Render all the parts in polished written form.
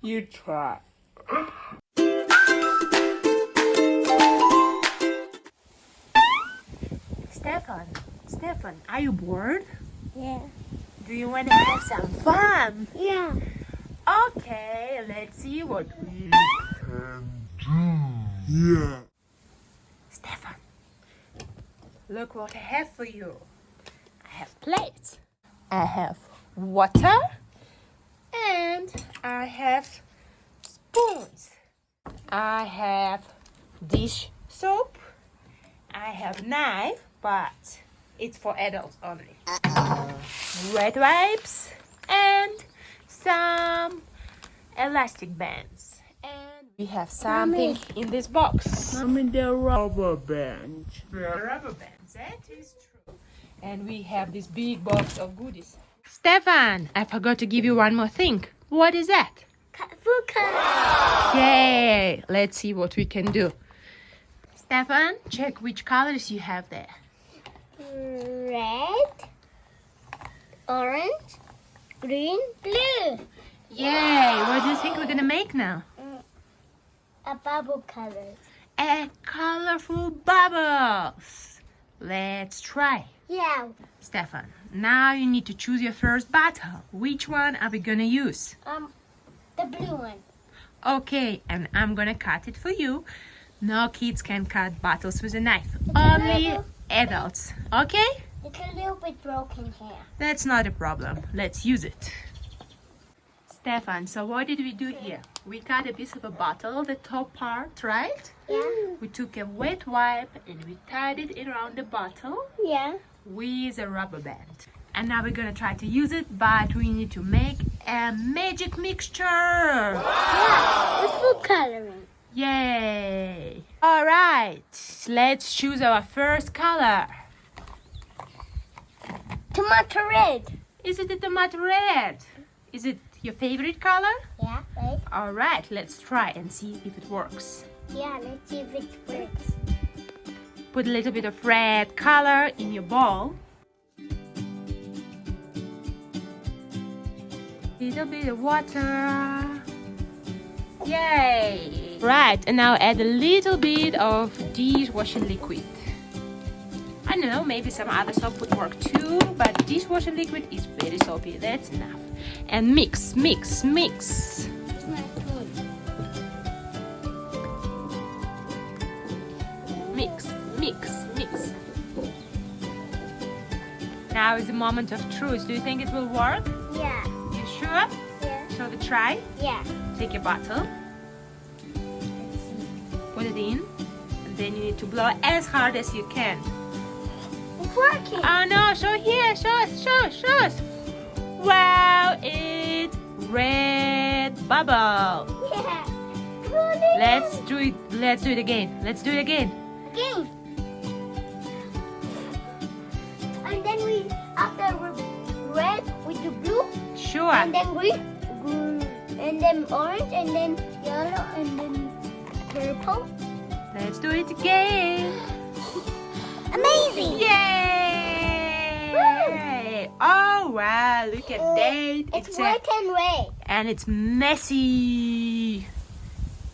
You try. Stefan, are you bored? Yeah. Do you want to have some fun? Yeah. Okay, let's see what we can do. Yeah. Stefan, look what I have for you. I have plates. I have water. And I have spoons. I have dish soap. I have knife, but it's for adults only. Wet wipes and some elastic bands. And we have something in this box. The rubber band. The rubber bands, that is true. And we have this big box of goodies. Stefan, I forgot to give you one more thing. What is that? Food color. Yay! Let's see what we can do. Stefan, check which colors you have there. Red, orange, green, blue. Yay! What do you think we're gonna make now? A bubble color. A colorful bubbles. Let's try. Yeah. Stefan, now you need to choose your first bottle. Which one are we gonna use? The blue one. Okay, and I'm gonna cut it for you. No kids can cut bottles with a knife. It's Only adults. Okay? It's a little bit broken here. That's not a problem. Let's use it. Stefan, so what did we do here? We cut a piece of a bottle, the top part, right? Yeah. We took a wet wipe and we tied it around the bottle Yeah. with a rubber band. And now we're gonna try to use it, but we need to make a magic mixture. Yeah. With food coloring. Yay! All right, let's choose our first color. Tomato red. Is it the tomato red? Is it your favorite color? Yeah, right? All right, let's try and see if it works. Yeah, let's see if it works. Put a little bit of red color in your bowl. Little bit of water. Yay! Right, and now add a little bit of dishwashing liquid. I don't know, maybe some other soap would work too, but dishwashing liquid is very soapy. That's enough. And mix, mix, mix. It's my food. Mix, mix, mix. Now is the moment of truth. Do you think it will work? Yeah. You sure? Yeah. Shall we try? Yeah. Take your bottle, put it in, and then you need to blow as hard as you can. It's working. Oh no, show here, show us, show us. Wow, it's red bubble. Yeah. Let's do it again. Again. And then we, after red, we do blue. Sure. And then green, and then orange, and then yellow, and then purple. Let's do it again. Amazing! Yay! Oh wow, look at that. It's white and red. And it's messy.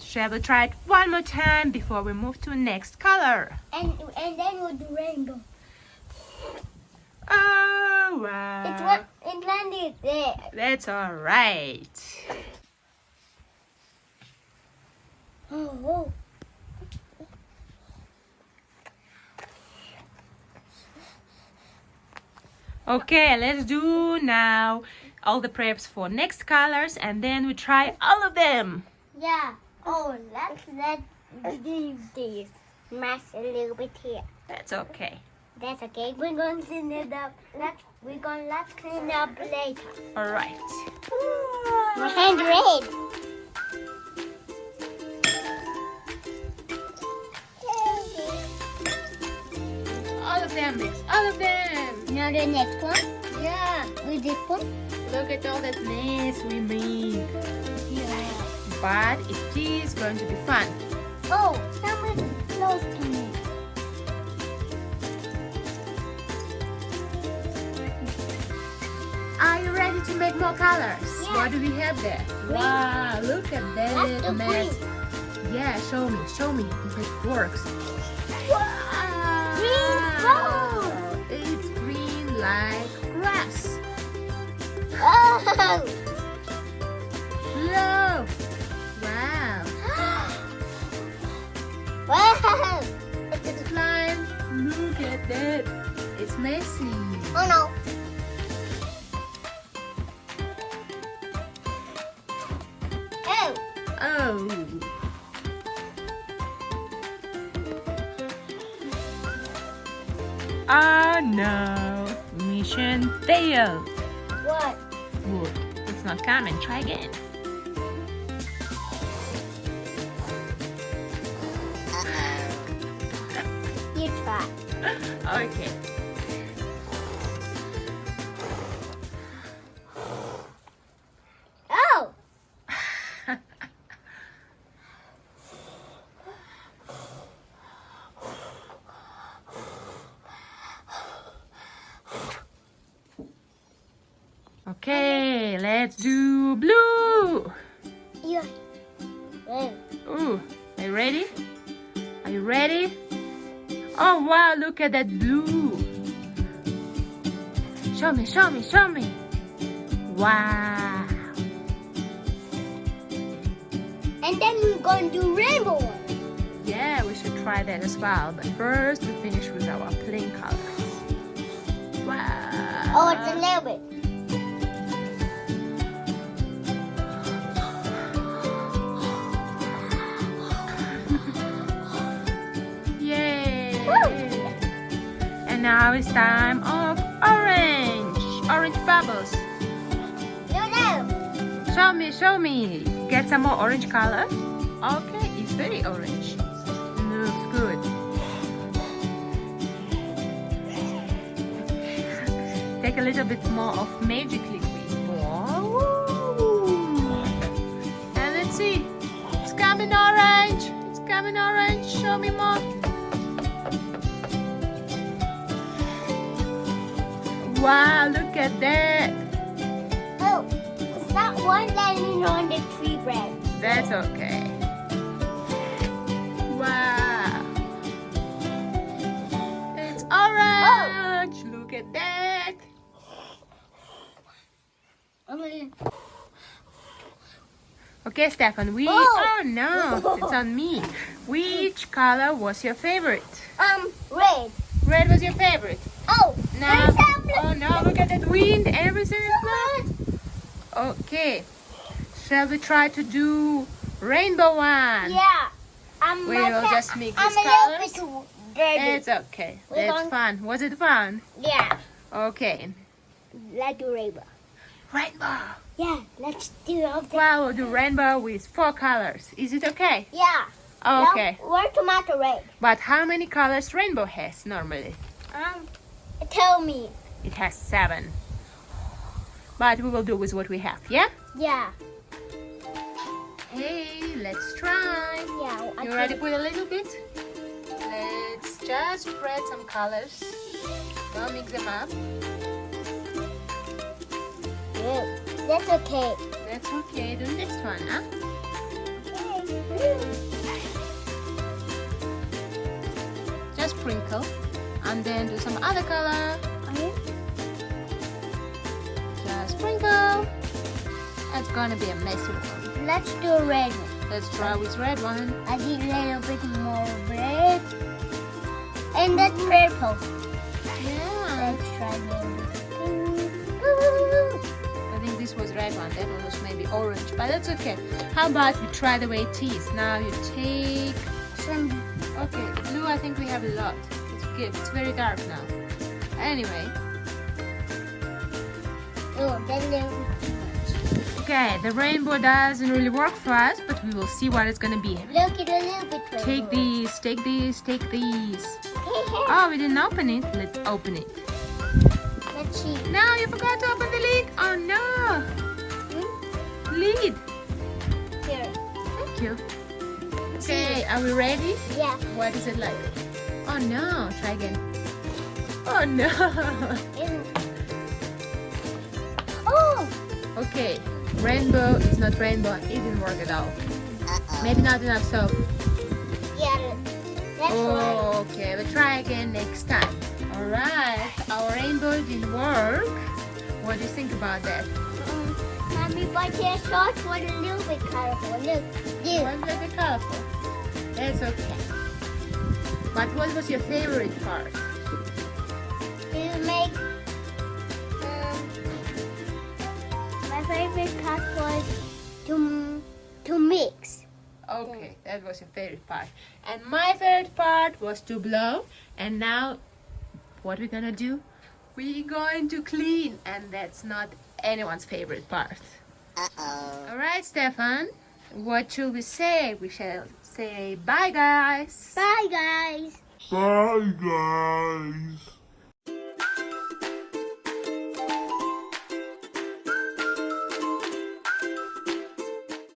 Shall we try it one more time before we move to the next color? And then we'll do rainbow. Oh wow. It's what it landed there. That's all right. Oh. Okay, let's do now all the preps for next colors, and then we try all of them. Yeah. Oh, let's do this. Mash a little bit here. That's okay. That's okay. We're going to clean it up. Let's clean it up later. All right. My hand red. All of them, mix all of them. Now the next one. Yeah. With this one. Look at all that mess we made. Yeah. But it is going to be fun. Oh, someone close to me. Are you ready ready to make more colors? Yeah. What do we have there? Green. Wow, look at That's that the mess. green. Yeah, show me if it works. Wow. Green. It's green like grass. Oh. Low. Wow. Wow. It's flying. Look at that. It's messy. Oh no. Oh. Oh. Oh no. Mission failed. What? Look, it's not coming. Try again. You try. Okay. Oh. Okay, let's do blue. Yeah. Oh. Ooh, are you ready? Are you ready? Oh wow, look at that blue. Show me, show me, show me. Wow. And then we're going to do rainbow one. Yeah, we should try that as well. But first, we finish with our plain colors. Wow. Oh, it's a little bit. Yay. Woo. And now it's time of orange. Orange bubbles. No. Show me, show me. Get some more orange color. Okay, it's very orange. Looks good. Take a little bit more of magic liquid. Whoa. And let's see. It's coming orange. It's coming orange. Show me more. Wow, look at that. Oh, it's not one landing on the tree branch. That's okay. Wow. It's orange. Look at that. Okay, Stefan, oh no, it's on me. Which color was your favorite? Red. Red was your favorite. Oh, Now, there's some blue. oh no, look at that wind. Everything is blue. Okay. Shall we try to do rainbow one? Yeah. We will just mix I'm these a colors. little bit dirty. It's okay. We're That's going- fun. Was it fun? Yeah. Okay. Let's do rainbow. Rainbow. Yeah, let's do all the... Well, we'll do rainbow with 4 colors. Is it okay? Yeah. Okay. Now, we're tomato red. But how many colors rainbow has normally? Tell me. It has 7. But we will do with what we have, yeah? Yeah. Hey, let's try. Yeah. You ready to put a little bit? Let's just spread some colors. Don't mix them up. Good. That's okay. That's okay. Do the next one, huh? Just sprinkle. And then do some other color. Just sprinkle. It's gonna be a messy one. Let's do red one. Let's try with red one. I need a little bit more red. And that's purple. Yeah. Let's try a little bit. I think this was red one. That one was maybe orange. But that's okay. How about we try the way it is? Now you take Some. okay, the blue I think we have a lot. It's good. It's very dark now. Anyway. Oh, that little bit too much. Okay, the rainbow doesn't really work for us, but we will see what it's gonna be. Look at a little bit rainbow. Take these, take these, take these. Oh, we didn't open it. Let's open it. Let's see. No, you forgot to open the lid. Oh no. Lid. Here. Thank you. Okay, are we ready? Yeah. What is it like? Oh no, try again. Oh no. Oh, Okay, rainbow is not rainbow. It didn't work at all. Maybe not enough soap. Yeah, that's why. Oh, okay, we'll try again next time. Alright, our rainbow didn't work. What do you think about that? Mommy, but their shorts were a little bit colorful. Look, It was very colorful. That's okay. But what was your favorite part? to make. My favorite part was to mix. Okay, that was your favorite part. And my favorite part was to blow. And now, what we're gonna do? We're going to clean. And that's not anyone's favorite part. Alright, Stefan. What should we say? We shall say bye, guys. Bye, guys. Bye, guys.